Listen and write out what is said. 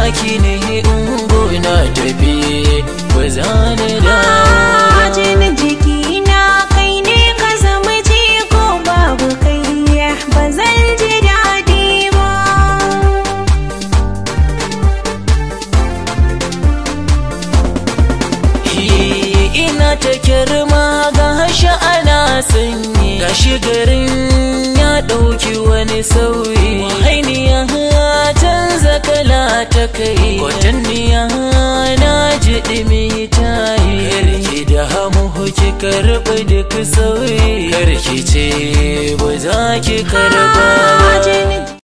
naki ne ungo na tafi ba za ni dawo. Jinin jikina kai ne ka zama jigo, babu kai ba zan ji daɗi ba. Ina ta kirma ga ana sanyi, gashi garin ya ɗauki wani sauyi. Wahainiya canza kala ta kai, kwatanniya na ji ɗimi ta yi. Karki da hamu ki karɓi duk sauyi, karki ce ba za ki karɓa ba.